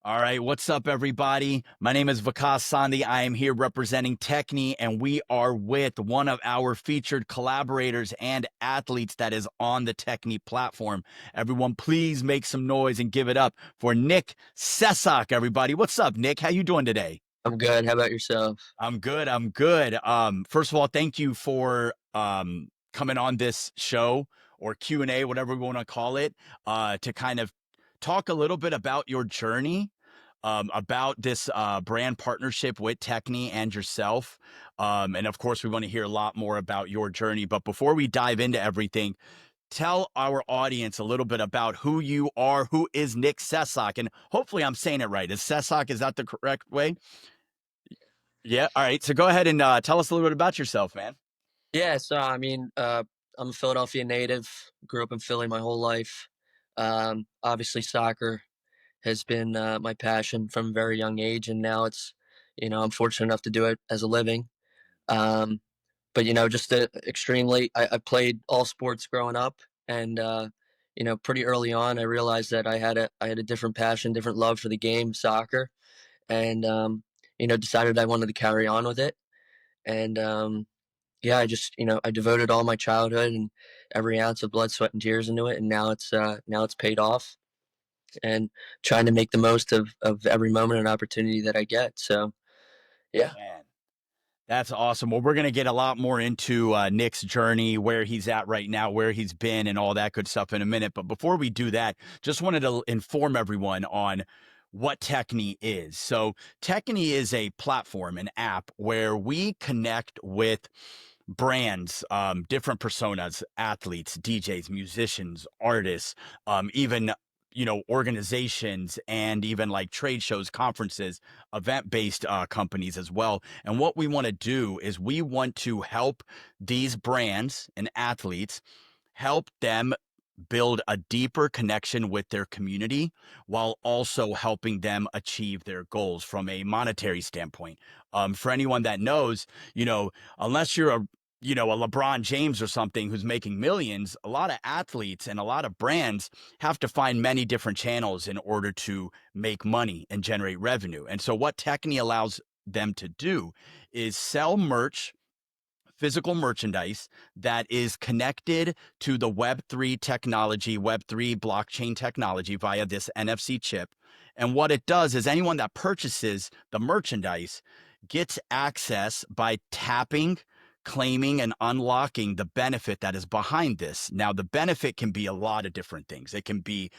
All right, what's up, everybody? My name is Vikas Sandhi. I am here representing Technē, and we are with one of our featured collaborators and athletes that is on the Technē platform. Everyone, please make some noise and give it up for Nick Sessock, everybody. What's up, Nick? How you doing today? I'm good. How about yourself? I'm good. I'm good. First of all, thank you for coming on this show or Q&A, whatever we want to call it, to kind of talk a little bit about your journey, about this brand partnership with Technē and yourself. And of course, we want to hear a lot more about your journey. But before we dive into everything, tell our audience a little bit about who you are, who is Nick Sessock, and hopefully I'm saying it right. Is Sessock, is that the correct way? Yeah. All right. So go ahead and tell us a little bit about yourself, man. Yeah, I'm a Philadelphia native. Grew up in Philly my whole life. Obviously, soccer has been my passion from a very young age, and now I'm fortunate enough to do it as a living. Um, but just extremely, I played all sports growing up, and pretty early on, I realized that I had a different passion, different love for the game, soccer, and decided I wanted to carry on with it. And yeah, I devoted all my childhood and every ounce of blood, sweat, and tears into it, and now it's paid off, and trying to make the most of every moment and opportunity that I get. So yeah. Man, that's awesome. Well, we're going to get a lot more into Nick's journey, where he's at right now, where he's been, and all that good stuff in a minute. But before we do that, just wanted to inform everyone on what Technē is. So, Technē is a platform, an app where we connect with brands, different personas, athletes, DJs, musicians, artists, even organizations, and even like trade shows, conferences, event-based companies as well. And what we want to do is we want to help these brands and athletes, help them build a deeper connection with their community while also helping them achieve their goals from a monetary standpoint. For anyone that knows, unless you're a LeBron James or something who's making millions, a lot of athletes and a lot of brands have to find many different channels in order to make money and generate revenue. And so what Technē allows them to do is sell merch, physical merchandise that is connected to the Web3 technology, Web3 blockchain technology via this NFC chip. And what it does is anyone that purchases the merchandise gets access by tapping, claiming, and unlocking the benefit that is behind this. Now, the benefit can be a lot of different things. It can be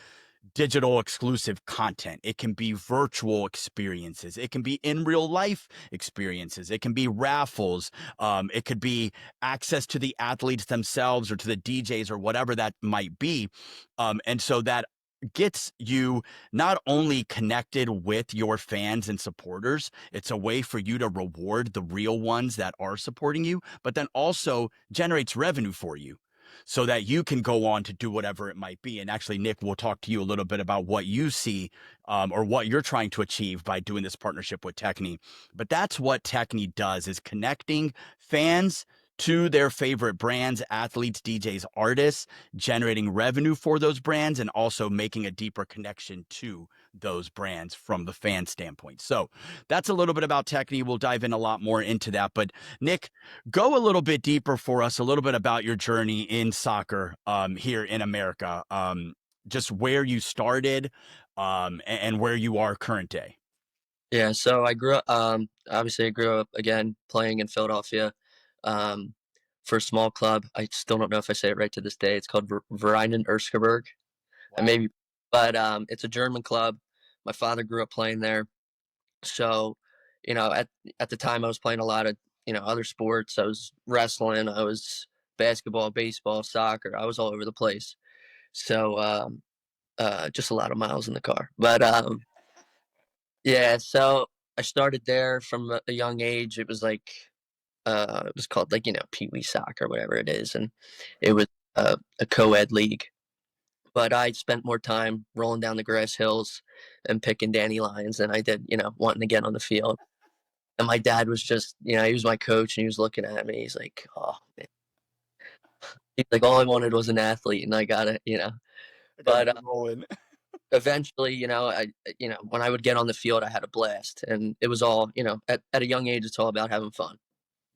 digital exclusive content. It can be virtual experiences. It can be in real life experiences. It can be raffles. It could be access to the athletes themselves or to the DJs or whatever that might be. And so that gets you not only connected with your fans and supporters, it's a way for you to reward the real ones that are supporting you, but then also generates revenue for you so that you can go on to do whatever it might be. And actually, Nick, we'll talk to you a little bit about what you see, or what you're trying to achieve by doing this partnership with Technē. But that's what Technē does, is connecting fans to their favorite brands, athletes, DJs, artists, generating revenue for those brands, and also making a deeper connection to those brands from the fan standpoint. So that's a little bit about Technē. We'll dive in a lot more into that. But Nick, go a little bit deeper for us, a little bit about your journey in soccer, here in America, just where you started, and where you are current day. Yeah, so I grew up again playing in Philadelphia, um, for a small club. I still don't know if I say it right to this day. It's called Vereinen Erskaberg. And Wow. maybe, but it's a German club. My father grew up playing there. So, you know, at the time I was playing a lot of, other sports. I was wrestling, I was basketball, baseball, soccer. I was all over the place. So, just a lot of miles in the car. But yeah, so I started there from a young age. It was called, like, Pee Wee soccer, whatever it is, and it was a co-ed league. But I spent more time rolling down the grass hills and picking dandelions than I did, wanting to get on the field. And my dad was just, he was my coach, and he was looking at me. He's like, "Oh, man." He's like, "All I wanted was an athlete, and I got it." I got But you rolling. eventually, when I would get on the field, I had a blast, and it was all, at a young age, it's all about having fun.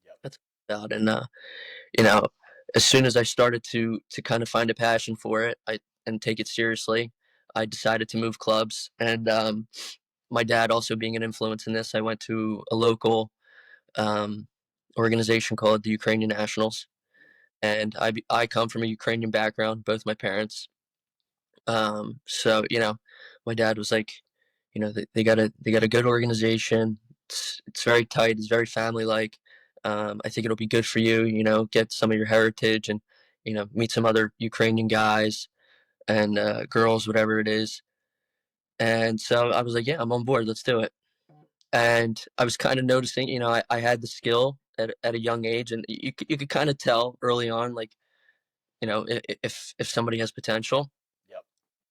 Yep. That's what it's about, and you know, as soon as I started to kind of find a passion for it, and take it seriously, I decided to move clubs, and my dad also being an influence in this, I went to a local um, organization called the Ukrainian Nationals, and I come from a Ukrainian background, both my parents. So my dad was like, they got a good organization. It's very tight. It's very family like. I think it'll be good for you. Get some of your heritage and meet some other Ukrainian guys and girls, whatever it is. And so I was like, yeah, I'm on board. Let's do it. And I was kind of noticing, I had the skill at a young age, and you could kind of tell early on, like, if somebody has potential, Yep.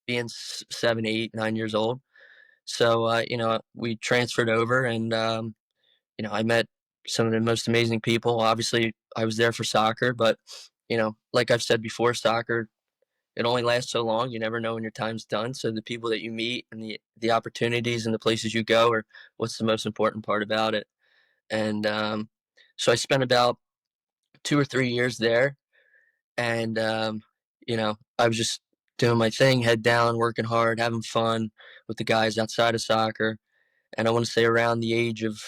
being 7, 8, 9 years old. So we transferred over, and I met some of the most amazing people. Obviously, I was there for soccer, but like I've said before, soccer, it only lasts so long. You never know when your time's done. So the people that you meet and the opportunities and the places you go are what's the most important part about it. And so I spent about 2 or 3 years there, and I was just doing my thing, head down, working hard, having fun with the guys outside of soccer. And I want to say around the age of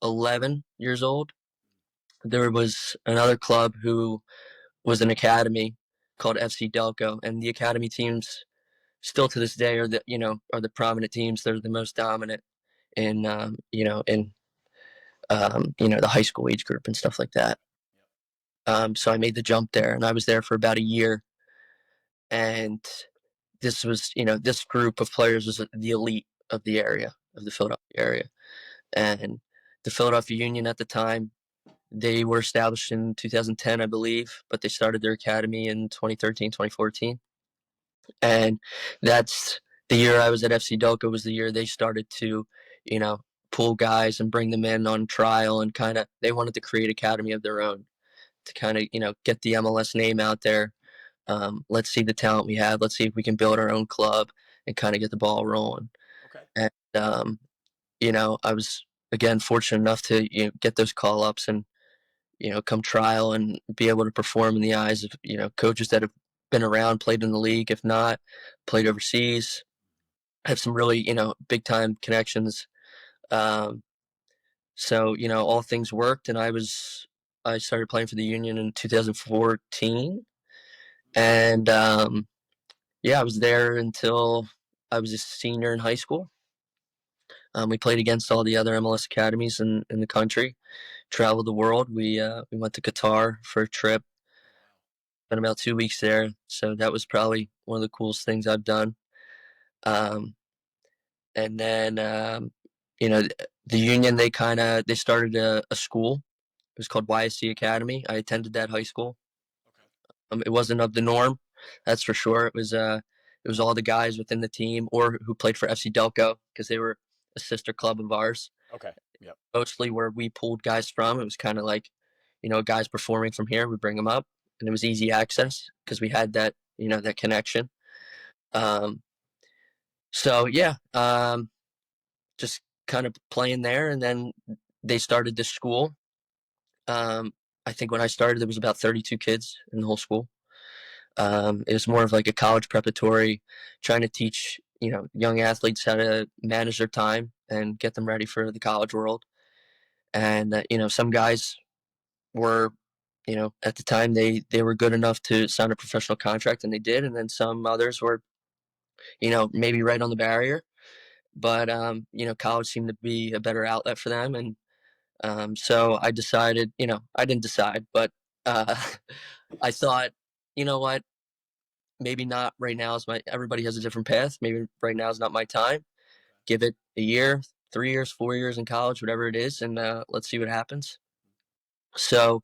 11 years old, there was another club who was an academy called FC Delco, and the academy teams still to this day are the prominent teams. They're the most dominant in the high school age group and stuff like that. Yep. So I made the jump there, and I was there for about a year. And this group of players was the elite of the area, of the Philadelphia area. And the Philadelphia Union at the time, they were established in 2010, I believe, but they started their academy in 2013, 2014. And that's the year I was at FC Delco was the year they started to, you know, pull guys and bring them in on trial, and kind of they wanted to create academy of their own to kind of, get the MLS name out there. Let's see the talent we have. Let's see if we can build our own club and kind of get the ball rolling. Okay. And I was again fortunate enough to get those call ups and come trial and be able to perform in the eyes of coaches that have been around, played in the league, if not played overseas. Have some really big time connections. Um, so all things worked, and I started playing for the Union in 2014, and yeah, I was there until I was a senior in high school. We played against all the other MLS academies in the country, traveled the world. We went to Qatar for a trip, Oh wow. spent about 2 weeks there. So that was probably one of the coolest things I've done. Um, and then you know the Union, they started a school. It was called YSC Academy. I attended that high school. Okay. It wasn't of the norm, that's for sure. It was all the guys within the team or who played for FC Delco because they were a sister club of ours. Okay. Yep. Mostly where we pulled guys from. It was kind of like, guys performing from here, we bring them up, and it was easy access because we had that connection. Um, so yeah, just kind of playing there, and then they started this school. Um, I think when I started, there was about 32 kids in the whole school. It was more of like a college preparatory, trying to teach young athletes how to manage their time and get them ready for the college world. And some guys were, at the time they were good enough to sign a professional contract, and they did. And then some others were, maybe right on the barrier, but college seemed to be a better outlet for them. And so I decided, I didn't decide, but uh, I thought, you know what, maybe not right now is my. Everybody has a different path. Maybe right now is not my time. Give it a year, 3 years, 4 years in college, whatever it is, and let's see what happens. So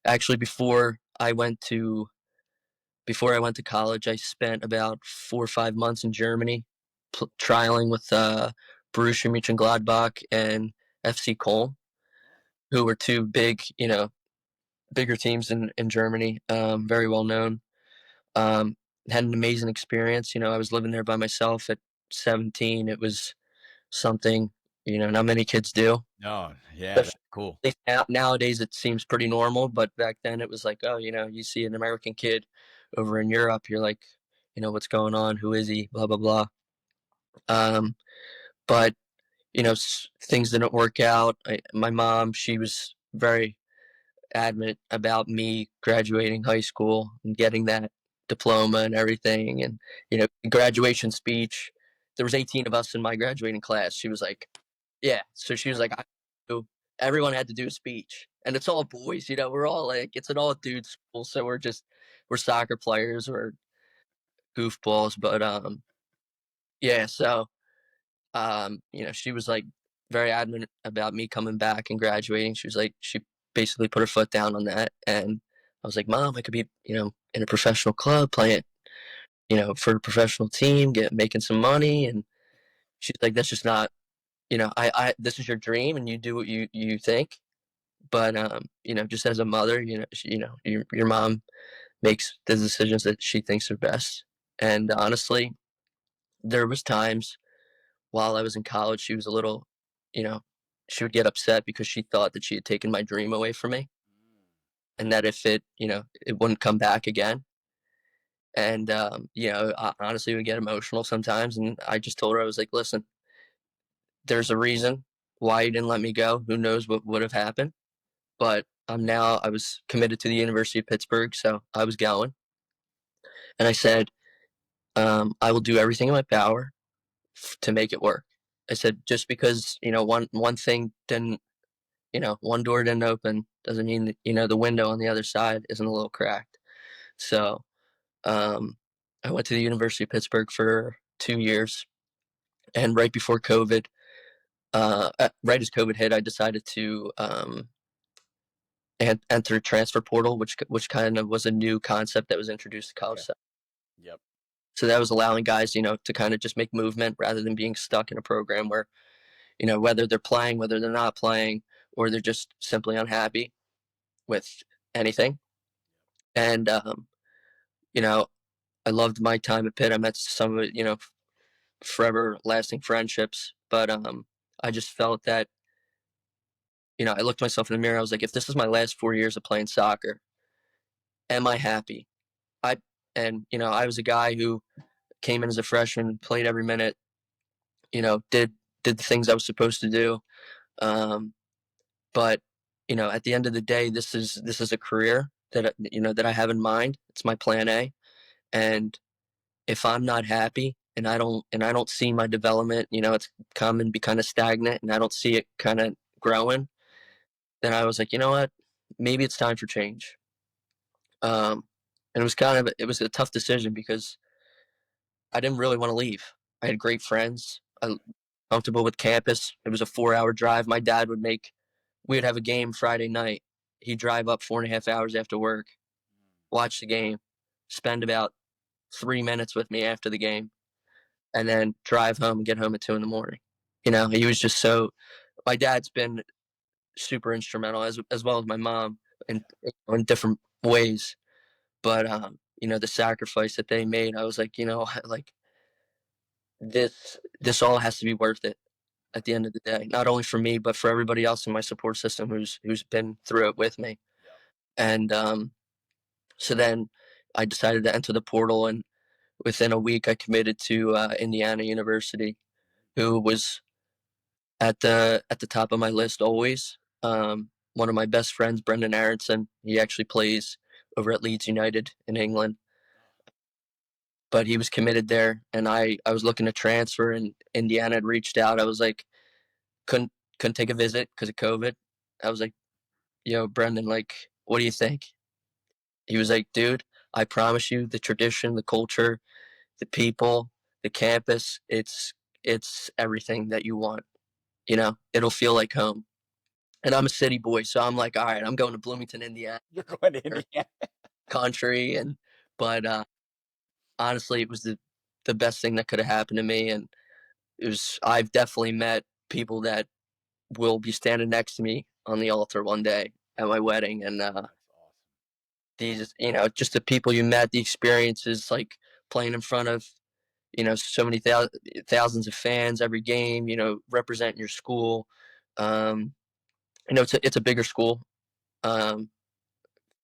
actually, before I went to college, I spent about 4 or 5 months in Germany, trialing with Borussia Mönchengladbach and FC Köln, Oh. who were two bigger teams in Germany, very well known. had an amazing experience. I was living there by myself at 17. It was something, not many kids do. No, yeah, Especially that's cool. nowadays, it seems pretty normal, but back then it was like, oh, you see an American kid over in Europe, you're like, what's going on? Who is he? Blah blah blah. Um, but things didn't work out. My mom, she was very adamant about me graduating high school and getting that diploma and everything. And graduation speech. There was 18 of us in my graduating class. She was like, yeah. So she was like, everyone had to do a speech, and it's all boys. We're all like, it's an all dude school, so we're soccer players, we're goofballs. But yeah. So she was like very adamant about me coming back and graduating. She was like, she basically put her foot down on that. And I was like, Mom, I could be, in a professional club playing, for a professional team, making some money. And she's like, that's just not, this is your dream and you do what you think. But, just as a mother, your mom makes the decisions that she thinks are best. And honestly, there was times while I was in college, she was a little, you know, she would get upset because she thought that she had taken my dream away from me and that if it wouldn't come back again. And, I honestly would get emotional sometimes. And I just told her, I was like, listen, there's a reason why you didn't let me go. Who knows what would have happened? But I was committed to the University of Pittsburgh. So I was going. And I said, I will do everything in my power to make it work. I said, just because, one thing didn't one door didn't open doesn't mean that, the window on the other side isn't a little cracked. So I went to the University of Pittsburgh for 2 years. And right before COVID, right as COVID hit, I decided to enter transfer portal, which kind of was a new concept that was introduced to college. Okay. Yep. So that was allowing guys, to kind of just make movement rather than being stuck in a program where, whether they're playing, whether they're not playing, or they're just simply unhappy with anything. And you know, I loved my time at Pitt. I met some of it, forever lasting friendships. But I just felt that, I looked myself in the mirror. I was like, if this is my last 4 years of playing soccer, am I happy? I I was a guy who came in as a freshman, played every minute, did the things I was supposed to do. Um, but at the end of the day, this is a career that I have in mind. It's my plan A, and if I'm not happy and I don't see my development, it's come and be kind of stagnant and I don't see it kind of growing, then I was like, you know what? Maybe it's time for change. And it was a tough decision because I didn't really want to leave. I had great friends. I comfortable with campus. It was a 4 hour drive. My dad we'd have a game Friday night. He'd drive up 4.5 hours after work, watch the game, spend about 3 minutes with me after the game, and then drive home and get home at 2 in the morning. He was just so. My dad's been super instrumental as well as my mom in different ways. But the sacrifice that they made, I was like, like this all has to be worth it at the end of the day. Not only for me, but for everybody else in my support system who's been through it with me. Yep. And so then I decided to enter the portal, and within a week, I committed to Indiana University, who was at the top of my list always. One of my best friends, Brendan Aronson, he actually plays over at Leeds United in England, but he was committed there, and I was looking to transfer, and Indiana had reached out. I was like, couldn't couldn't take a visit because of COVID. I was like, yo, Brendan, like, what do you think? He was like, dude, I promise you, the tradition, the culture, the people, the campus, it's everything that you want. It'll feel like home. And I'm a city boy, so I'm like, all right, I'm going to Bloomington, Indiana, You're going to or Indiana. country, and but honestly, it was the best thing that could have happened to me, and I've definitely met people that will be standing next to me on the altar one day at my wedding, and That's awesome. these, just the people you met, the experiences, like playing in front of, so many thousands of fans every game, representing your school. Um, it's a bigger school, um,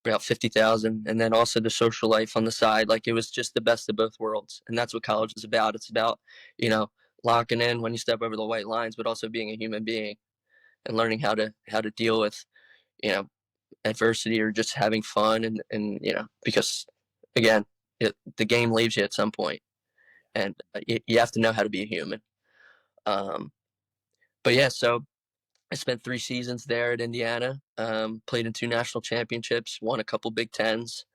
about 50,000. And then also the social life on the side. Like it was just the best of both worlds. And that's what college is about. It's about, you know, locking in when you step over the white lines, but also being a human being and learning how to deal with, you know, adversity or just having fun. And because again, the game leaves you at some point, and you have to know how to be a human. Um, but yeah, so I spent 3 seasons there at Indiana. Played in 2 national championships, won a couple Big Tens.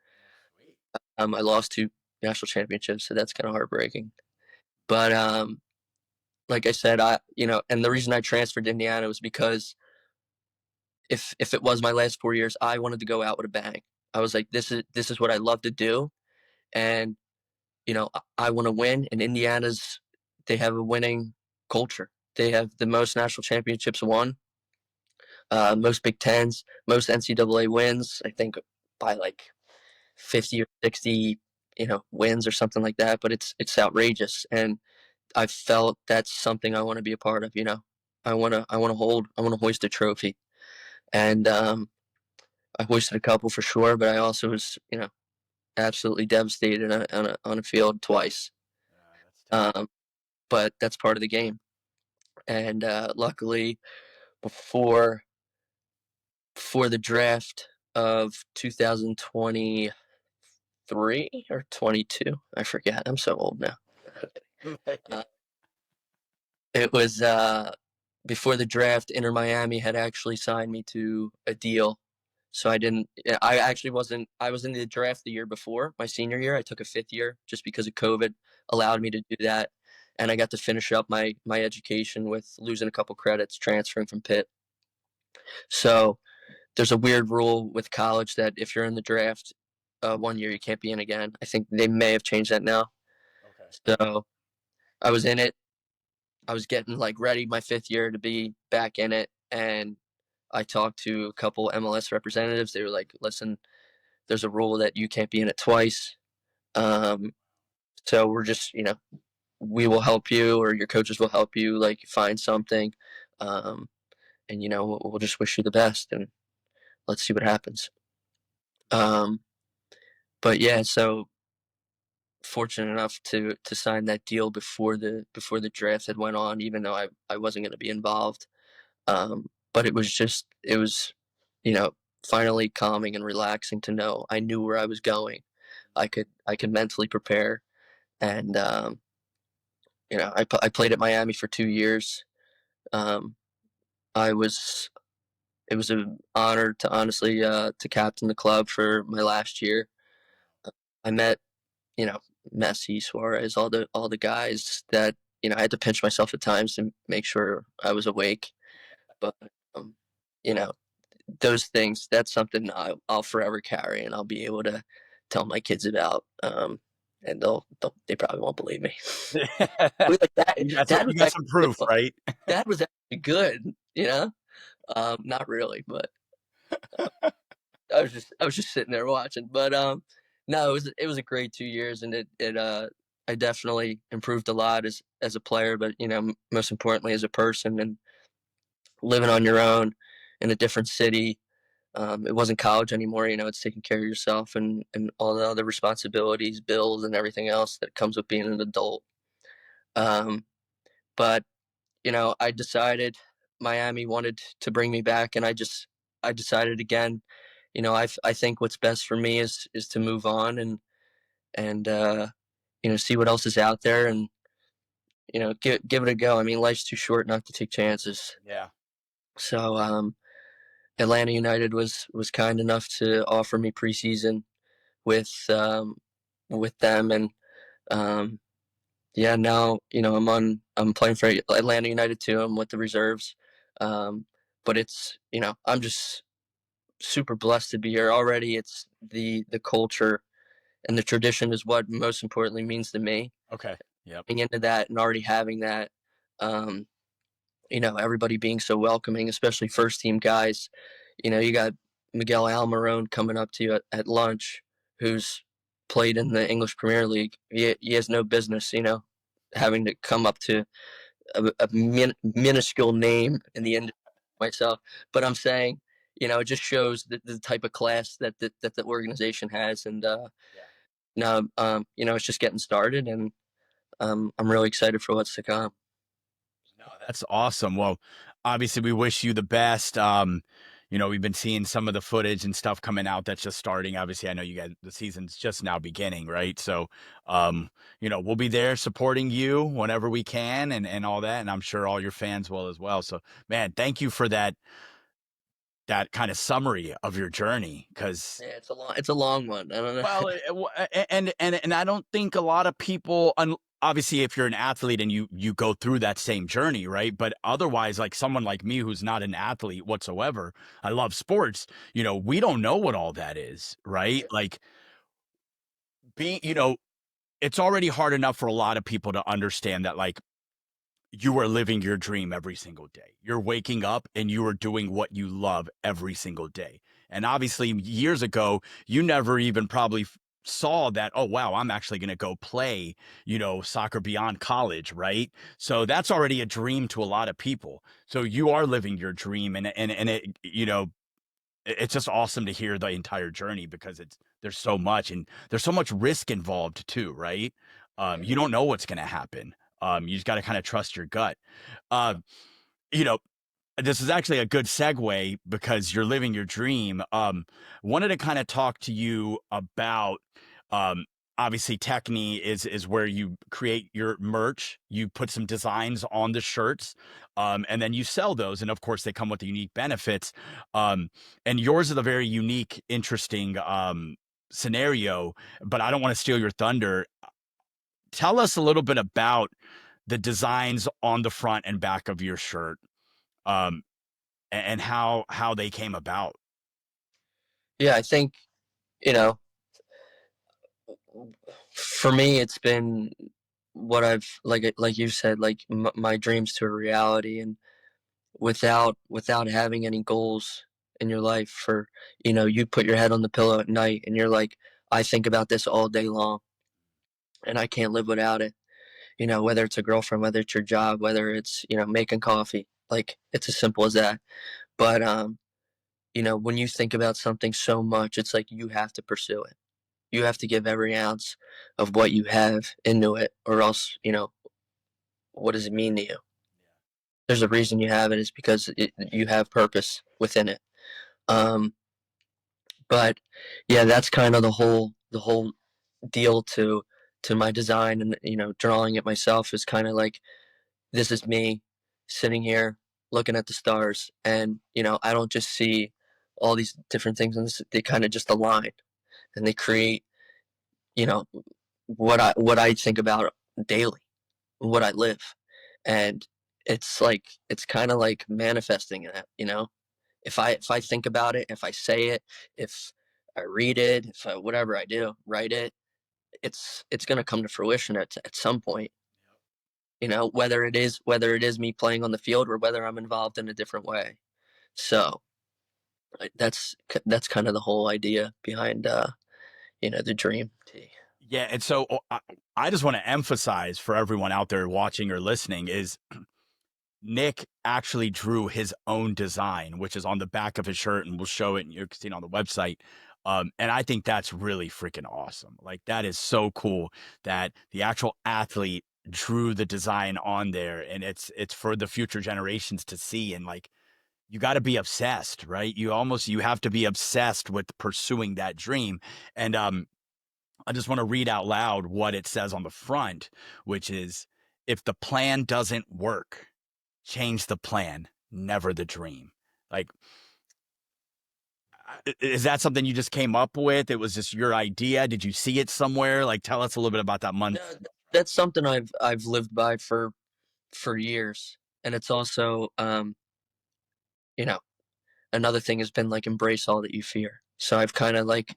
I lost 2 national championships, so that's kind of heartbreaking. But like I said, and the reason I transferred to Indiana was because if it was my last 4 years, I wanted to go out with a bang. I was like, this is what I love to do, and I want to win. And they have a winning culture. They have the most national championships won, most Big Tens, most NCAA wins. I think by like 50 or 60, wins or something like that. But it's outrageous, and I felt that's something I want to be a part of. I want to hoist a trophy, and I hoisted a couple for sure. But I also was, absolutely devastated on a field twice. That's tough. Um, but that's part of the game. And luckily, before before the draft of 2023 or 22, I forget. I'm so old now. Uh, it was before the draft. Inter Miami had actually signed me to a deal, so I didn't. I actually wasn't. I was in the draft the year before my senior year. I took a fifth year just because of COVID allowed me to do that, and I got to finish up my education with losing a couple credits transferring from Pitt. So there's a weird rule with college that if you're in the draft 1 year, you can't be in again. I think they may have changed that now. Okay. So I was in it. I was getting like ready my fifth year to be back in it, and I talked to a couple MLS representatives. They were like, "Listen, there's a rule that you can't be in it twice. Um, so we're just, we will help you, or your coaches will help you, like find something, um, and we'll just wish you the best, and let's see what happens." Um, but yeah, so fortunate enough to sign that deal before the draft had went on, even though I wasn't going to be involved. But it was you know finally calming and relaxing to know I knew where I was going. I could mentally prepare, and I played at Miami for 2 years. Um, I was It was an honor to honestly to captain the club for my last year. I met you know, Messi, Suarez, all the guys that I had to pinch myself at times to make sure I was awake. But um, you know, those things, that's something I'll forever carry, and I'll be able to tell my kids about. And they probably won't believe me. Like that, dad You was got some actually good proof, fun. right? Dad was actually good, you know. Not really, but I was just sitting there watching. But no, it was a great 2 years, and I definitely improved a lot as a player, but most importantly as a person, and living on your own in a different city. It wasn't college anymore. It's taking care of yourself and all the other responsibilities, bills, and everything else that comes with being an adult. Um, but I decided Miami wanted to bring me back, and I decided again. I think what's best for me is to move on and see what else is out there, and give it a go. I mean, life's too short not to take chances. Yeah. So Atlanta United was kind enough to offer me preseason with with them, and um, yeah, now I'm playing for Atlanta United too. I'm with the reserves, um, but I'm just super blessed to be here already. It's the culture and the tradition is what most importantly means to me. Okay. Yep. Getting into that and already having that, um, everybody being so welcoming, especially first team guys. You got Miguel Almiron coming up to you at lunch, who's played in the English Premier League. He has no business, having to come up to a minuscule name in the industry myself. But I'm saying, it just shows the type of class that the organization has, and Yeah. now, it's just getting started, and I'm really excited for what's to come. No, that's awesome. Well, obviously, we wish you the best. We've been seeing some of the footage and stuff coming out that's just starting. Obviously, I know you guys, the season's just now beginning, right? So, we'll be there supporting you whenever we can and all that. And I'm sure all your fans will as well. So, man, thank you for that kind of summary of your journey because Yeah, it's a long one. I don't know. well, and I don't think a lot of people, obviously, if you're an athlete and you go through that same journey, right? But otherwise, like someone like me who's not an athlete whatsoever, I love sports. We don't know what all that is, right? Yeah, Like being, it's already hard enough for a lot of people to understand that, like you are living your dream every single day. You're waking up and you are doing what you love every single day. And obviously, years ago, you never even probably saw that, oh, wow, I'm actually going to go play, soccer beyond college, right? So that's already a dream to a lot of people. So you are living your dream. And it, it's just awesome to hear the entire journey because there's so much and there's so much risk involved too, right? yeah, You don't know what's going to happen. You just got to kind of trust your gut. Uh, you know, this is actually a good segue because you're living your dream. Wanted to kind of talk to you about, um, obviously Technē is where you create your merch. You put some designs on the shirts, and then you sell those. And of course, they come with the unique benefits. Um, and yours is a very unique, interesting scenario. But I don't want to steal your thunder. Tell us a little bit about the designs on the front and back of your shirt. Um, and how they came about. yeah. I think you know, for me, it's been what I've like you said, like my dreams to a reality, and without having any goals in your life, for you put your head on the pillow at night and you're like, I think about this all day long, and I can't live without it. Whether it's a girlfriend, whether it's your job, whether it's making coffee, like it's as simple as that. But when you think about something so much, it's like you have to pursue it. You have to give every ounce of what you have into it, or else, what does it mean to you? There's a reason you have it. Is because you have purpose within it. Um, but yeah, that's kind of the whole deal to my design, and drawing it myself is kind of like, this is me sitting here looking at the stars, and I don't just see all these different things, and they kind of just align, and they create you know what I think about daily, what I live, and it's kind of like manifesting that. If I think about it, if I say it, if I read it, if I, whatever I do, write it, it's gonna come to fruition at some point. Whether it is me playing on the field, or whether I'm involved in a different way. So that's kind of the whole idea behind the dream tee. Yeah, and so I just want to emphasize for everyone out there watching or listening is Nick actually drew his own design, which is on the back of his shirt, and we'll show it and you can see it on the website. And I think that's really freaking awesome. Like that is so cool that the actual athlete drew the design on there, and it's for the future generations to see. And like you got to be obsessed, right? You have to be obsessed with pursuing that dream. And I just want to read out loud what it says on the front, which is, if the plan doesn't work, change the plan, never the dream. Like, is that something you just came up with? It was just your idea. Did you see it somewhere? Like, tell us a little bit about that month. No, that's something I've lived by for years, and it's also you know another thing has been like, embrace all that you fear. So I've kind of like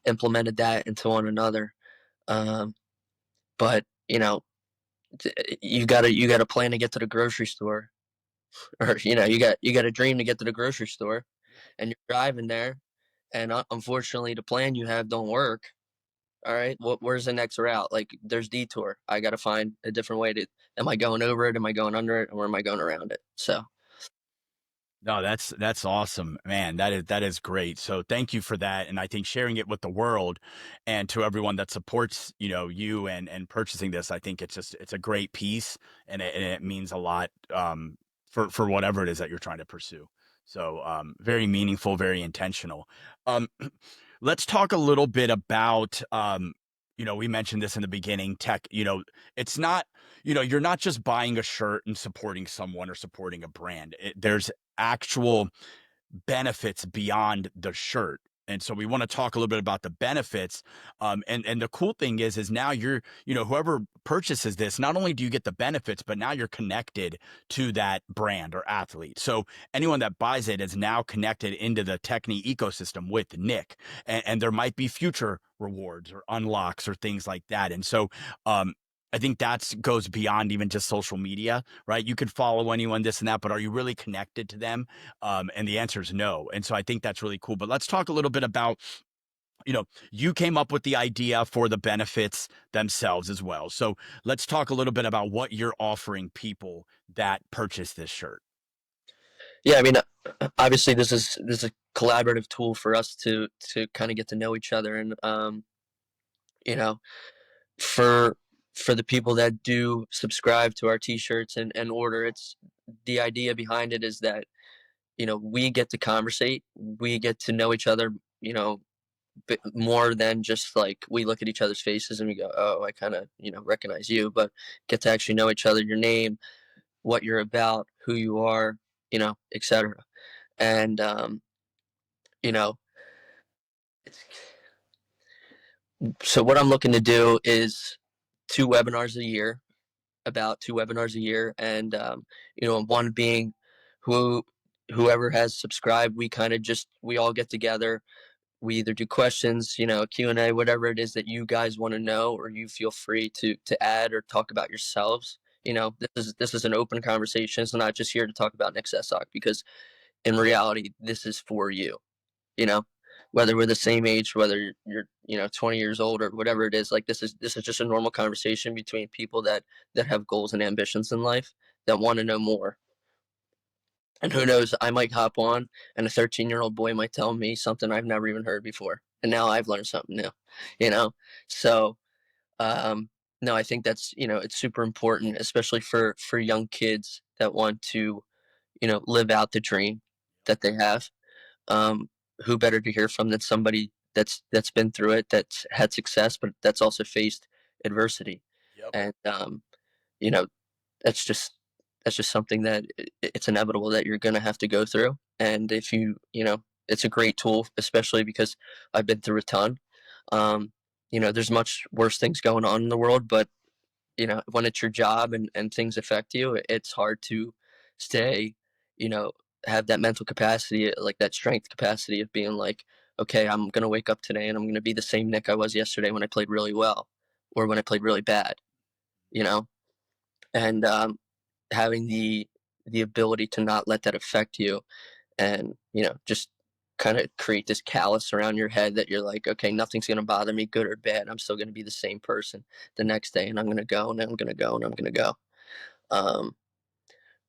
implemented that into one another. Um, but you gotta plan to get to the grocery store, or you got a dream to get to the grocery store, and you're driving there, and unfortunately the plan you have don't work. All right, where's the next route? Like, there's detour. I got to find a different way to. Am I going over it? Am I going under it? Or am I going around it? So, No, that's awesome, man. That is great. So thank you for that, and I think sharing it with the world and to everyone that supports, you and purchasing this. I think it's a great piece, and it means a lot for whatever it is that you're trying to pursue. So very meaningful, very intentional. Um, let's talk a little bit about we mentioned this in the beginning. Tech, it's not you're not just buying a shirt and supporting someone or supporting a brand. There's actual benefits beyond the shirt. And so we want to talk a little bit about the benefits. And the cool thing is now whoever purchases this, not only do you get the benefits, but now you're connected to that brand or athlete. So anyone that buys it is now connected into the Technē ecosystem with Nick. And there might be future rewards or unlocks or things like that. And so I think that goes beyond even just social media, right? You could follow anyone, this and that, but are you really connected to them? And the answer is no. And so I think that's really cool. But let's talk a little bit about, you came up with the idea for the benefits themselves as well. So let's talk a little bit about what you're offering people that purchase this shirt. yeah, I mean, obviously, this is a collaborative tool for us to kind of get to know each other, and you know, for for the people that do subscribe to our T-shirts and order, it's the idea behind it is that we get to conversate, we get to know each other, more than just like we look at each other's faces and we go, oh, I kind of recognize you, but get to actually know each other, your name, what you're about, who you are, etc. And you know, it's, so what I'm looking to do is two webinars a year, about two webinars a year, and one being who whoever has subscribed, we kind of just we all get together. We either do questions, Q&A, whatever it is that you guys want to know, or you feel free to add or talk about yourselves. This is an open conversation. It's not just here to talk about Nick Sessock, because in reality, this is for you. You know, whether we're the same age, whether you're 20 years old or whatever it is, like this is just a normal conversation between people that have goals and ambitions in life, that want to know more. And who knows, I might hop on and a 13-year-old boy might tell me something I've never even heard before. And now I've learned something new, you know? So, um, no, I think that's, it's super important, especially for young kids that want to, live out the dream that they have. Um, who better to hear from than somebody that's been through it, that's had success, but that's also faced adversity. Yep. And, you know, that's just that's just something that it's inevitable that you're going to have to go through. And if it's a great tool, especially because I've been through a ton. um, there's much worse things going on in the world, but when it's your job and things affect you, it's hard to stay, you know have that mental capacity, like that strength capacity of being like, okay, I'm going to wake up today and I'm going to be the same Nick I was yesterday when I played really well, or when I played really bad, you know and having the ability to not let that affect you, and just kind of create this callus around your head that you're like, okay, nothing's going to bother me, good or bad. I'm still going to be the same person the next day, and I'm going to go, and I'm going to go, and I'm going to go. um,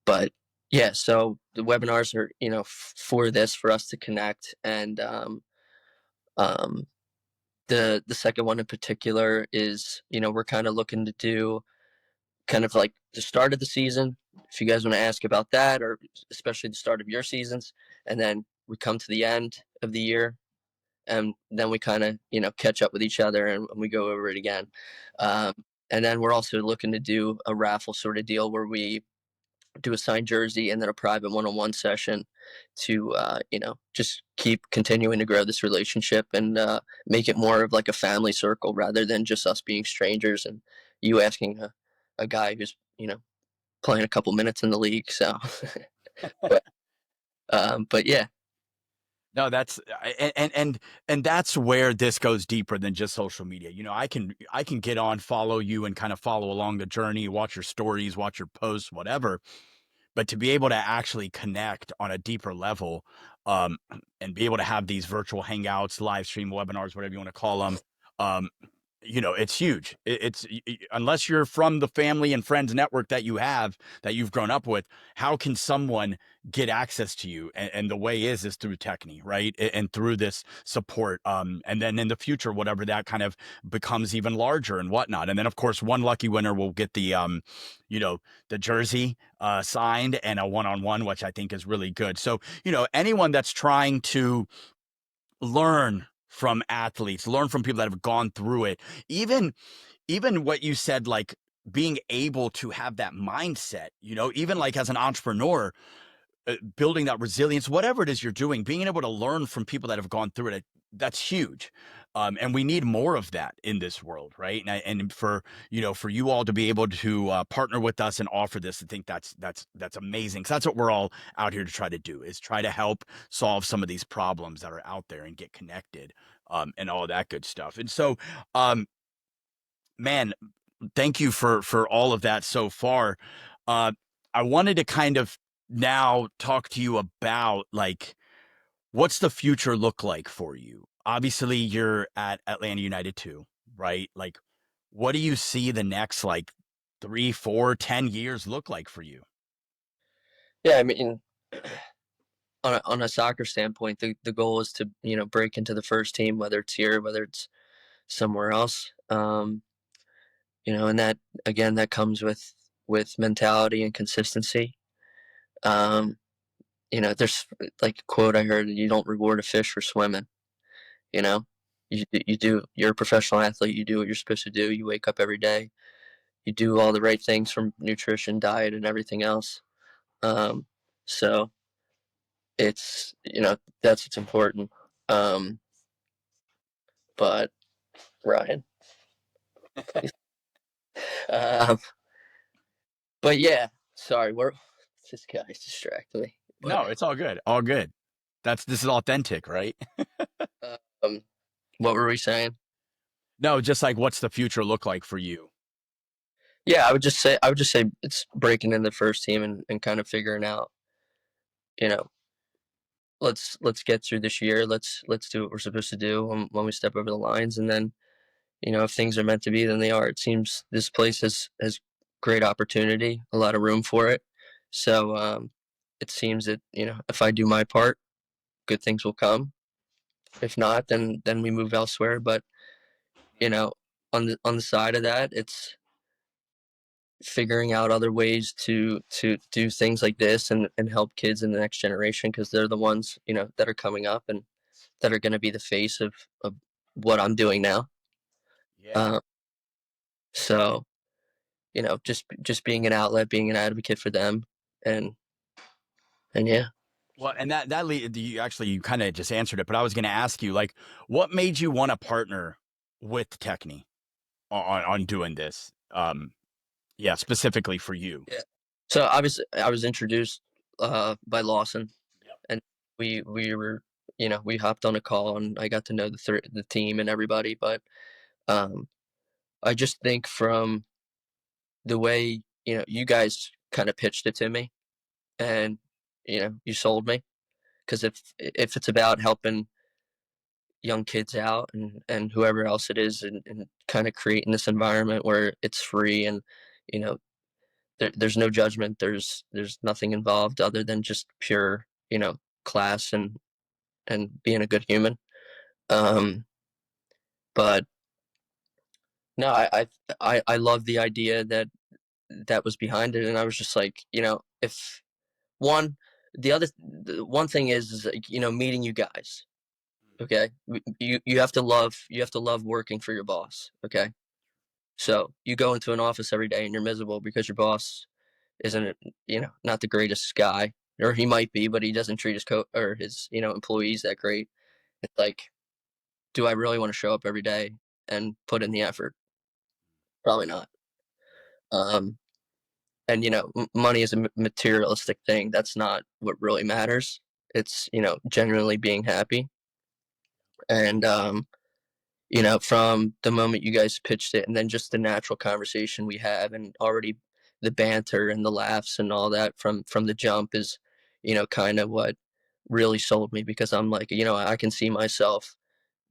but yeah, so the webinars are, for this, for us to connect. And um, the second one in particular is, we're kind of looking to do kind of like the start of the season, if you guys want to ask about that, or especially the start of your seasons, and then we come to the end of the year, and then we kind of catch up with each other, and we go over it again. um, and then we're also looking to do a raffle sort of deal where we do a signed jersey and then a private one-on-one session to just keep continuing to grow this relationship, and make it more of like a family circle rather than just us being strangers and you asking a guy who's playing a couple minutes in the league. So but but yeah. No, that's and that's where this goes deeper than just social media. I can get on, follow you, and kind of follow along the journey, watch your stories, watch your posts, whatever. But to be able to actually connect on a deeper level, um, and be able to have these virtual hangouts, live stream webinars, whatever you want to call them, it's huge. Unless you're from the family and friends network that you have, that you've grown up with, how can someone get access to you? And the way is through Technē, right? And through this support. And then in the future, whatever that kind of becomes even larger and whatnot. And then of course, one lucky winner will get you know, the jersey signed and a one-on-one, which I think is really good. So, anyone that's trying to learn from athletes, learn from people that have gone through it. Even what you said, like being able to have that mindset, even like as an entrepreneur, building that resilience, whatever it is you're doing, being able to learn from people that have gone through it, that's huge. And we need more of that in this world, right? And for you all to be able to partner with us and offer this, I think that's amazing. 'Cause that's what we're all out here to try to do, is try to help solve some of these problems that are out there and get connected, and all that good stuff. And so, um, man, thank you for all of that so far. Uh, I wanted to kind of now talk to you about, like, what's the future look like for you? Obviously, you're at Atlanta United too, right? Like, what do you see the next, like, 3, 4, 10 years look like for you? Yeah, I mean, on a soccer standpoint, the goal is to, break into the first team, whether it's here, whether it's somewhere else. And that, again, that comes with mentality and consistency. Um, there's like a quote I heard: "You don't reward a fish for swimming." You know, you do. You're a professional athlete. You do what you're supposed to do. You wake up every day. You do all the right things from nutrition, diet, and everything else. Um, so it's that's what's important. Um, but Ryan, please. Um, but yeah, sorry, we're this guy's distracting me. But No, it's all good. All good. This is authentic, right? um, what were we saying? No, just like, what's the future look like for you? Yeah, I would just say it's breaking in the first team and kind of figuring out, you know, let's get through this year. Let's do what we're supposed to do when we step over the lines, and then if things are meant to be, then they are. It seems this place has great opportunity, a lot of room for it. So it seems that if I do my part, good things will come. If not, then we move elsewhere. But you know, on the side of that, it's figuring out other ways to do things like this and help kids in the next generation, because they're the ones that are coming up and that are going to be the face of what I'm doing now. Yeah. Uh, so just being an outlet, being an advocate for them, and yeah. Well, and you kind of just answered it, but I was going to ask you, like, what made you want to partner with Technē on doing this? Yeah, specifically for you. Yeah. So I was introduced by Lawson, Yep. and we were we hopped on a call and I got to know the team and everybody. But um, I just think from the way you guys kind of pitched it to me, and you sold me, because if it's about helping young kids out and whoever else it is, and kind of creating this environment where it's free, and you know there's no judgment, there's nothing involved other than just pure class and being a good human. um but no, I love the idea that was behind it, and I was just like, if one the one thing is like, meeting you guys. Okay, you have to love working for your boss. Okay, so you go into an office every day and you're miserable because your boss isn't, not the greatest guy, or he might be, but he doesn't treat his or his employees that great. It's like, do I really want to show up every day and put in the effort? Probably not. Um, and money is a materialistic thing. That's not what really matters. It's genuinely being happy. And from the moment you guys pitched it, and then just the natural conversation we have, and already the banter and the laughs and all that from the jump is, kind of what really sold me, because I'm like, I can see myself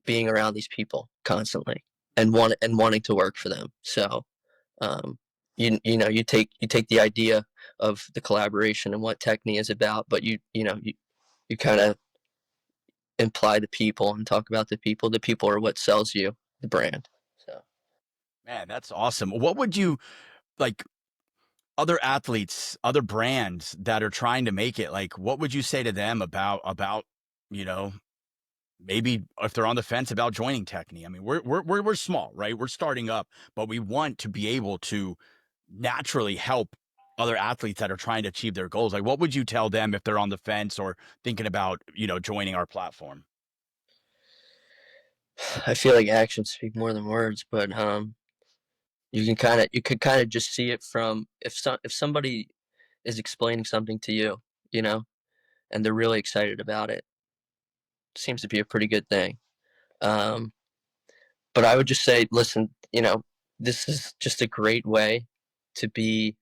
being around these people constantly. and wanting to work for them. So you know you take the idea of the collaboration and what Technē is about, but you kind of imply the people and talk about the people. The people are what sells you the brand. So Man, that's awesome. What would you like other athletes, other brands that are trying to make it? Like, what would you say to them about, you know, maybe if they're on the fence about joining Technē? I mean, we're small, right? We're starting up, but we want to be able to naturally help other athletes that are trying to achieve their goals. Like, what would you tell them if they're on the fence or thinking about, joining our platform? I feel like actions speak more than words, but you could kind of just see it from if somebody is explaining something to you, you know, and they're really excited about it, seems to be a pretty good thing. Um, but I would just say, listen, this is just a great way to be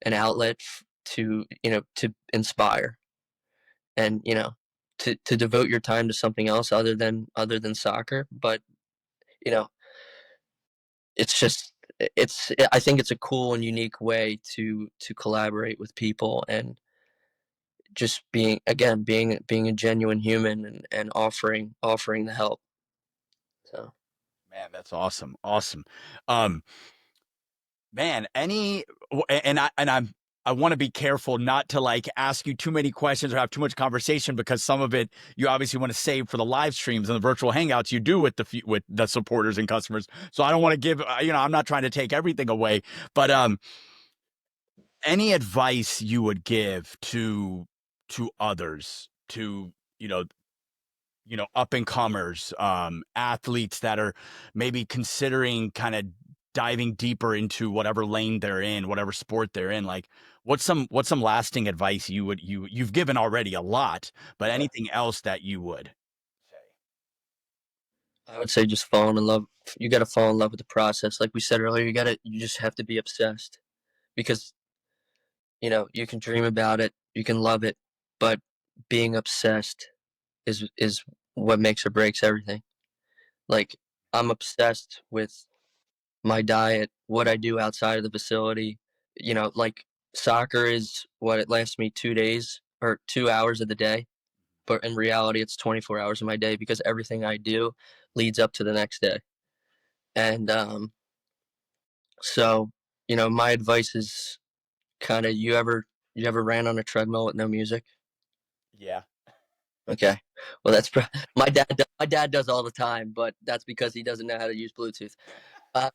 an outlet to to inspire and to devote your time to something else other than soccer. But you know, it's just I think it's a cool and unique way to collaborate with people and just being a genuine human and offering the help. So Man, that's awesome. Awesome. Um, Man, I want to be careful not to like ask you too many questions or have too much conversation because some of it you obviously want to save for the live streams and the virtual hangouts you do with with the supporters and customers. So I don't want to give I'm not trying to take everything away, but any advice you would give to others, to you know up and comers, athletes that are maybe considering kind of diving deeper into whatever lane they're in, whatever sport they're in. Like, what's some lasting advice you've given already a lot, but yeah, anything else that you would say? I would say just fall in love. You got to fall in love with the process. Like we said earlier, you just have to be obsessed because you can dream about it, you can love it, but being obsessed is what makes or breaks everything. Like I'm obsessed with my diet, what I do outside of the facility. Like soccer is what it lasts me 2 days or 2 hours of the day, but in reality, it's 24 hours of my day because everything I do leads up to the next day. And so, my advice is kind of you ever ran on a treadmill with no music? Yeah, Okay. Well, my dad does all the time, but that's because he doesn't know how to use Bluetooth. Uh,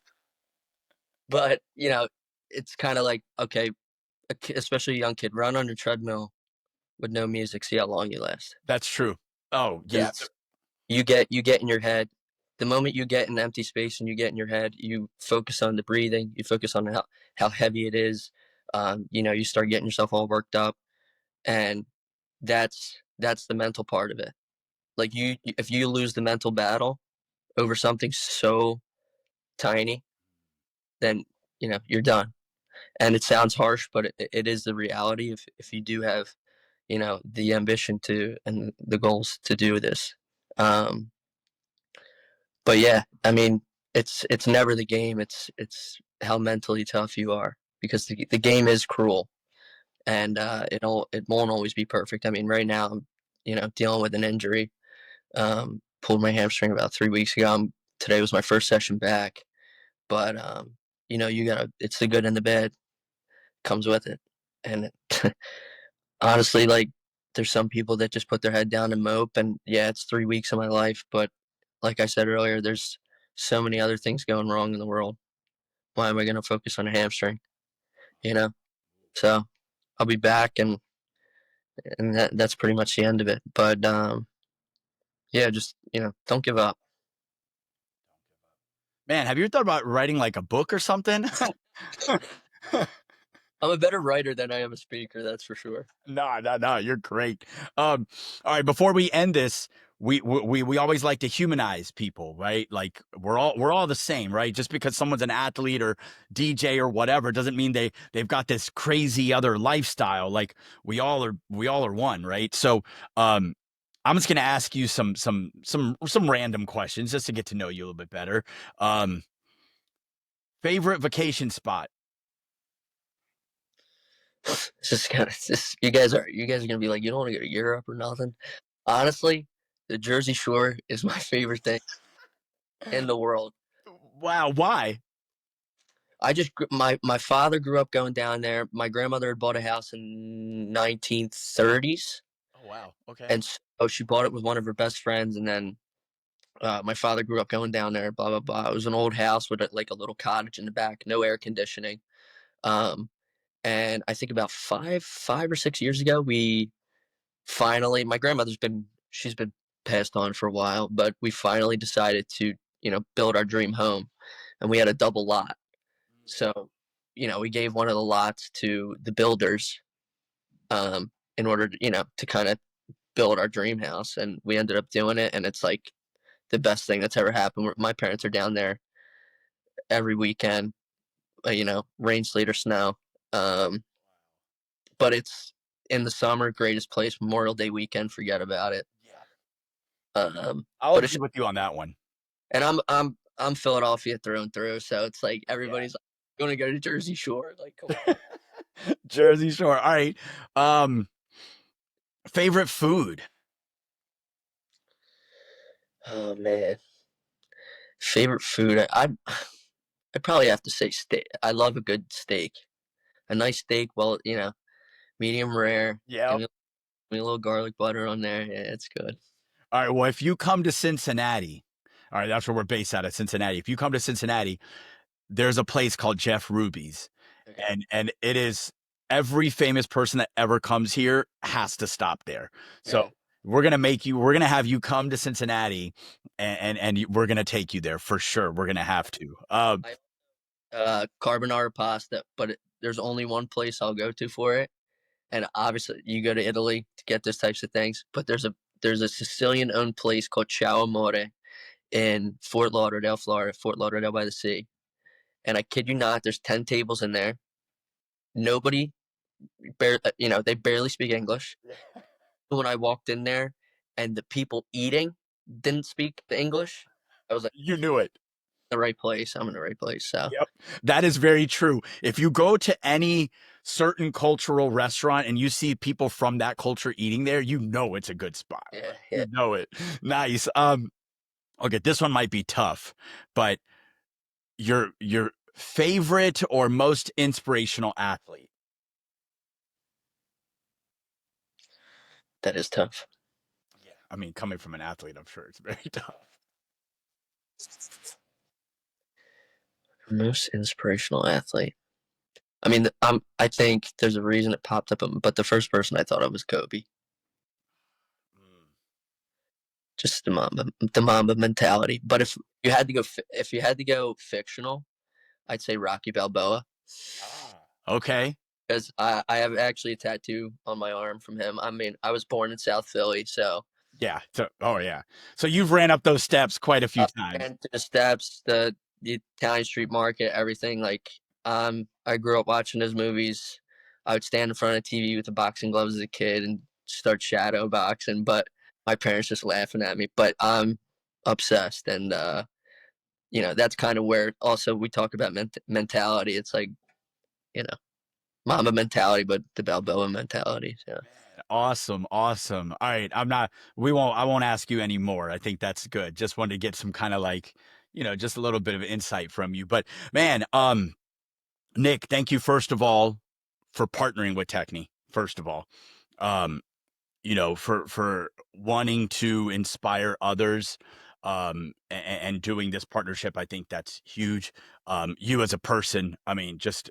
but it's kind of like okay, especially a young kid, run on a treadmill with no music, see how long you last. that's true. Oh yeah, Because you get in your head. The moment you get in empty space and you get in your head, you focus on the breathing. You focus on how heavy it is. You start getting yourself all worked up, and that's the mental part of it. Like if you lose the mental battle over something so tiny, then you're done. And it sounds harsh, but it is the reality. If you do have the ambition to and the goals to do this, um, but yeah, I mean it's never the game. It's how mentally tough you are because the game is cruel and it won't always be perfect. I mean, right now I'm dealing with an injury. Pulled my hamstring about 3 weeks ago. Today was my first session back, but you gotta. It's the good and the bad comes with it, and honestly, like there's some people that just put their head down and mope, and yeah, it's 3 weeks of my life, but like I said earlier, there's so many other things going wrong in the world. Why am I gonna focus on a hamstring? You know, so I'll be back, and that's pretty much the end of it. But yeah, just don't give up. man. Have you ever thought about writing like a book or something? I'm a better writer than I am a speaker, that's for sure. No, no, no, you're great. All right, before we end this, we always like to humanize people, right? Like we're all the same, right? Just because someone's an athlete or DJ or whatever doesn't mean they've got this crazy other lifestyle. Like we all are one, right? So, um, I'm just gonna ask you some random questions just to get to know you a little bit better. Um, Favorite vacation spot? It's just kind of this. You guys are gonna be like, you don't want to go to Europe or nothing. Honestly, the Jersey Shore is my favorite thing in the world. Wow, why? My father grew up going down there. My grandmother had bought a house in 1930s, Oh wow. Okay. and so she bought it with one of her best friends. And then my father grew up going down there. Blah blah blah. It was an old house with like a little cottage in the back, no air conditioning. Um, and I think about five or 6 years ago, we finally. My grandmother's been she's been passed on for a while, but we finally decided to build our dream home, and we had a double lot. So, we gave one of the lots to the builders, in order to kind of build our dream house, and we ended up doing it, and it's like the best thing that's ever happened. My parents are down there every weekend, rain, sleet, or snow. Um, but it's in the summer, greatest place. Memorial Day weekend, forget about it. Yeah. I'll But it's agree with you on that one. and I'm Philadelphia through and through, so it's like Yeah. everybody's like, "Gonna go to Jersey Shore?" Like, come on. Jersey Shore. All right. Um, Favorite food? Oh man, favorite food? I'd probably have to say steak. I love a good steak, a nice steak. Well, medium rare. Yeah. Give me a little garlic butter on there. Yeah, it's good. All right. Well, if you come to Cincinnati, all right, that's where we're based out of Cincinnati. If you come to Cincinnati, there's a place called Jeff Ruby's, Okay. and it is every famous person that ever comes here has to stop there. So Yeah. we're gonna have you come to Cincinnati, we're gonna take you there for sure. We're gonna have to. I carbonara pasta, but there's only one place I'll go to for it, and obviously you go to Italy to get those types of things. But there's a Sicilian owned place called Ciao Amore in Fort Lauderdale, Florida, Fort Lauderdale by the sea. And I kid you not, there's 10 tables in there. Nobody, they barely speak English. When I walked in there, and the people eating didn't speak the English, I was like, You knew it. the right place. I'm in the right place. So Yep. That is very true. If you go to any certain cultural restaurant and you see people from that culture eating there, you know it's a good spot. yeah, Like, yeah. you know it. Nice. Okay, this one might be tough, but your favorite or most inspirational athlete? That is tough. Yeah. I mean, coming from an athlete, I'm sure it's very tough. Most inspirational athlete. I mean, I think there's a reason it popped up, but the first person I thought of was Kobe. Mm. Just the Mamba mentality. But if you had to go fictional, I'd say Rocky Balboa, Ah. Okay. because I have actually a tattoo on my arm from him. I mean, I was born in South Philly, so Yeah. So, oh yeah. So you've ran up those steps quite a few times. and to the steps, the Italian street market, everything. Like, I grew up watching his movies. I would stand in front of the TV with the boxing gloves as a kid and start shadow boxing, but my parents just laughing at me. But I'm obsessed, and that's kind of where also we talk about mentality. It's like, you know, Mamba mentality, but the Balboa mentality. So Awesome, awesome. All right, I won't ask you anymore. I think that's good. Just wanted to get some kind of like, just a little bit of insight from you. But man, Nick, thank you first of all for partnering with Technē. First of all, um, for wanting to inspire others, and doing this partnership. I think that's huge. You as a person, I mean, just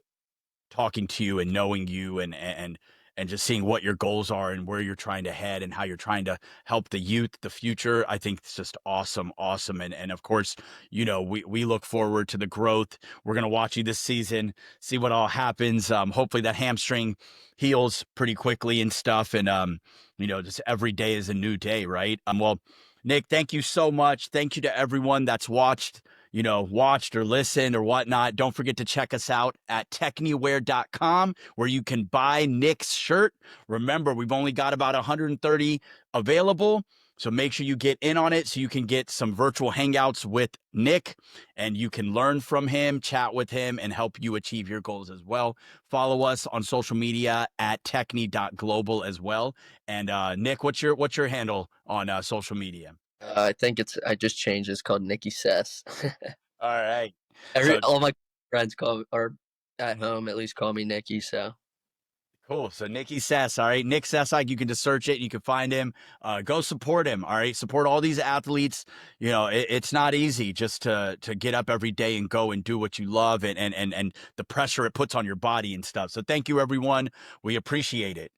talking to you and knowing you and just seeing what your goals are and where you're trying to head and how you're trying to help the youth, the future. I think it's just awesome, awesome. And of course, we look forward to the growth. We're gonna watch you this season, see what all happens. Hopefully that hamstring heals pretty quickly and stuff. And just every day is a new day, right? Well, Nick, thank you so much. Thank you to everyone that's watched or listened or whatnot. Don't forget to check us out at technewear.com where you can buy Nick's shirt. Remember, we've only got about 130 available. So make sure you get in on it so you can get some virtual hangouts with Nick and you can learn from him, chat with him, and help you achieve your goals as well. Follow us on social media at techne.global as well. And Nick, what's your handle on social media? I think I just changed. It's called Nikki Sess. All right. Every So all my friends call or at home at least call me Nikki. So cool. So Nicky Sess, all right. Nick Sessock, you can just search it. You can find him. Go support him. All right. Support all these athletes. You know, it's not easy just to get up every day and go and do what you love and the pressure it puts on your body and stuff. So thank you, everyone. We appreciate it.